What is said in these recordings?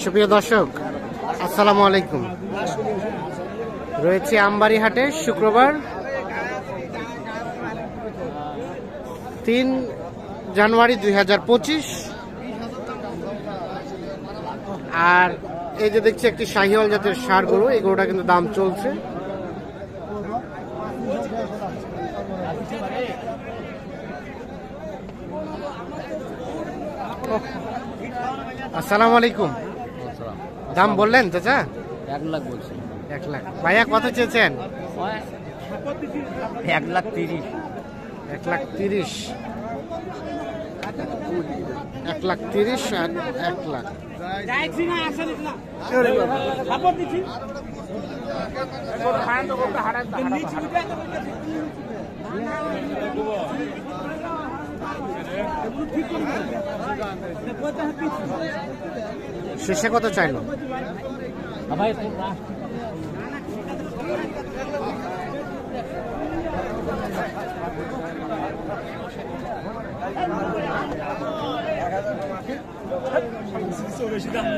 সুপ্রিয় দর্শক, আসসালামু আলাইকুম। রয়েছে আমবাড়ি হাটে শুক্রবার 3 জানুয়ারি 2025। আর এই যে দেখছি একটি শাহিওয়াল জাতের ষাঁড় গরু, এই গরুটা কিন্তু দাম চলছে। আসসালামু আলাইকুম। দাম বললেন চাচা? 1 লাখ বলছি। 1 লাখ। ভাইয়া কত চেয়েছেন? 1,30,000। 1,30,000। 1,30,000 আর 1 লাখ। শেষে কত চাইলো?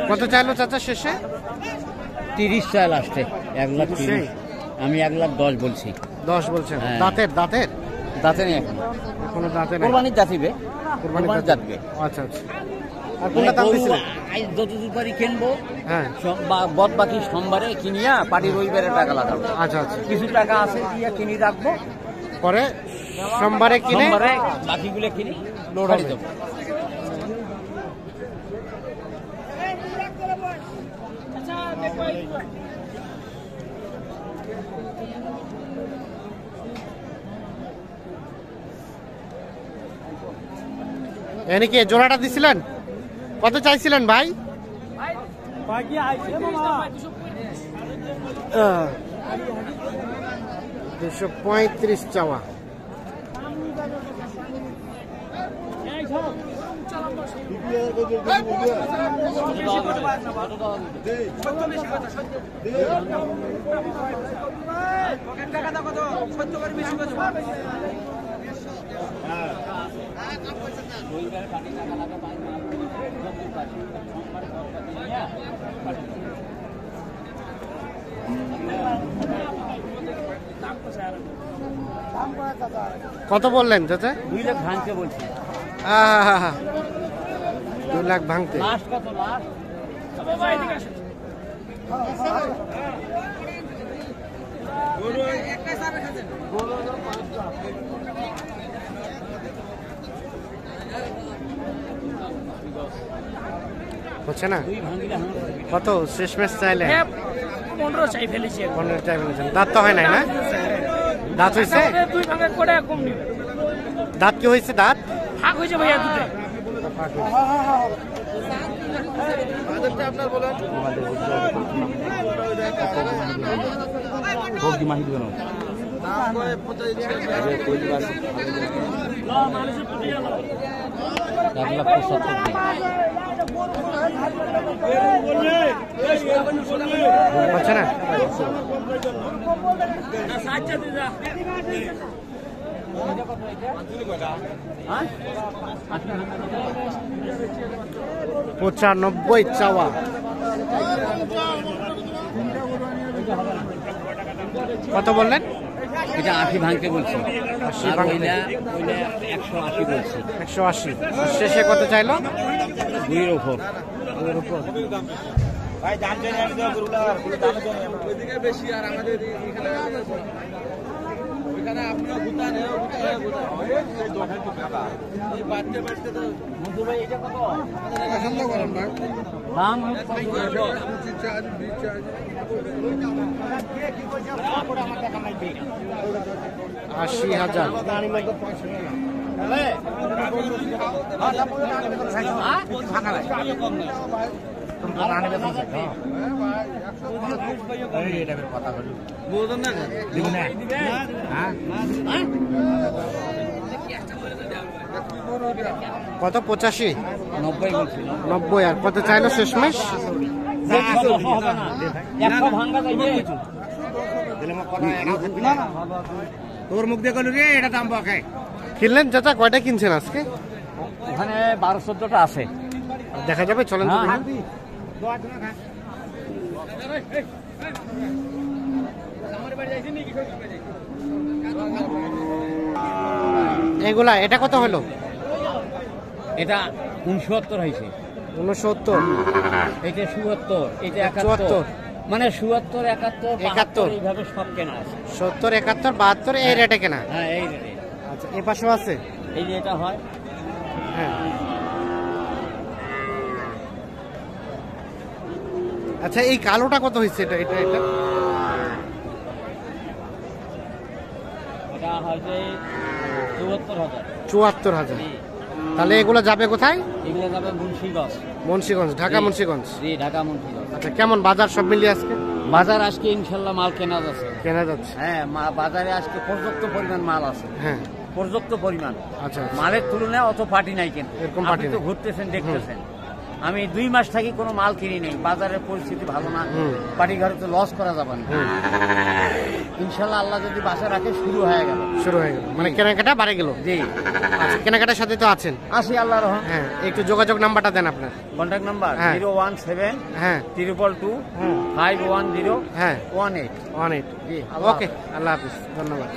কত চাইলো চাচা শেষে? 30 চাই লাস্টে। 1,30,000। আমি 1,10,000 বলছি। 10 বলছেন? দাঁতের দাঁতের দাঁতে নেই এখন। এখনো দাঁতে নেই। কোরবানির জাতিবে। কোরবানির জাতবে। আচ্ছা আচ্ছা। আর কোনটা দাম দিছিলেন? যতদূর পারি কিনবো। হ্যাঁ। বদ বাকি সোমবারে কিনিয়া পাটি রবিবারে টাকা লাগাবো। আচ্ছা আচ্ছা। কিছু টাকা আছে দিয়ে কিনি রাখবো, পরে সোমবারে কিনে বাকিগুলো কিনি লোড বাড়ি হবে। দেবো। এনেকে জোড়াটা দিছিলেন? কত চাইছিলেন ভাই? 235 চাওয়া। কত বললেন চাচা? 2 লাখ ভাঙতে বলছি। 2 লাখ ভাঙতে। লাস্ট কত? লাস্ট হচ্ছে না? কত শেষ ম্যাচ চাইলে? 15 চাই ফেলেছি। 15 চাই ফেলেছেন। দাঁত তো হয় নাই না? দাঁত হয়েছে? 2 ভাঙের কোটা কম নিবে। দাঁত কি হয়েছে? দাঁত ফাঁক হয়েছে ভাইয়া দুটো। আপনার বলেন। ভোগ মাহি দিবেন। হচ্ছে না? 95 চাওয়া। কত বললেন? এটা 80 ভাঙতে বলছি। 180 বলছি। 180। শেষে কত চাইলো? 2-এর উপর। ভাই দাম জানি আমি দেব গরুলা গরু দাম জানি আমরা ওইদিকে বেশি আর আমাদের এখানে ওইখানে আপনিও গুতান হেও গুতান এই দোকান তো খাবা এই বাড়তে বাড়তে তো মধু ভাই এটা কত পছন্দ করেন ভাই দাম 80,000। কত? 85? 90। আর কত চাইলো শেষমেশ? তোর মুখ দিয়ে কইলো রে এটা দাম বকায় কিনলেন চাচা? কয়টা কিনছেন আজকে? ওখানে 12-14টা আছে। দেখা যাবে, চলেন তো হ্যাঁ। দেখি। এগুলা এটা কত হলো? এটা 69 হয়েছে, 69, এটা 77, এটা 74, 71, মানে 77, 71, 71, 72 এইভাবে সব কেনা আছে। 70, 71, 72 এই রেটে কেনা। হ্যাঁ এই রেটে। আচ্ছা, এ পাশেও আছে। এই যে এটা হয়, হ্যাঁ। আচ্ছা, এই কালোটা কত হয়েছে? এটা এটা এটা এটা হয় যে 74,000। 74,000। তাহলে এগুলো যাবে কোথায়? এগুলো যাবে মুন্সিগঞ্জ। মুন্সিগঞ্জ, ঢাকা জি। মুন্সিগঞ্জ। জি, ঢাকা মুন্সিগঞ্জ। আচ্ছা, কেমন বাজার সব মিলিয়ে আজকে? বাজার আজকে ইনশাল্লাহ মাল কেনা যাচ্ছে। কেনা যাচ্ছে? হ্যাঁ, বাজারে আজকে পর্যাপ্ত পরিমাণ মাল আছে, হ্যাঁ। পর্যাপ্ত পরিমাণ। আচ্ছা, আচ্ছা। মালের তুলনায় অত পার্টি নাই, কিন্তু এরকম আপনি পার্টি তো নাই। ঘুরতেছেন, দেখতেছেন। আমি 2 মাস থাকি কোনো মাল কিনি নেই, বাজারের পরিস্থিতি ভালো না, হুম। পার্টি ঘরে তো লস করা যাবে না। হুম। ইনশাল্লাহ আল্লাহ যদি বাসা রাখে শুরু হয়ে গেল। শুরু হয়ে গেল, মানে কেনাকাটা বাড়ে গেল। জি, আচ্ছা, কেনাকাটার সাথে তো আছেন। আসি আল্লাহ রহম। হ্যাঁ, একটু যোগাযোগ নাম্বারটা দেন আপনার। কন্ট্যাক্ট নাম্বার হ্যাঁ। 017 হ্যাঁ, 222 হুম, 510 হ্যাঁ, 18। 18। জি, আল্লাহ ওকে, আল্লাহ হাফিজ, ধন্যবাদ।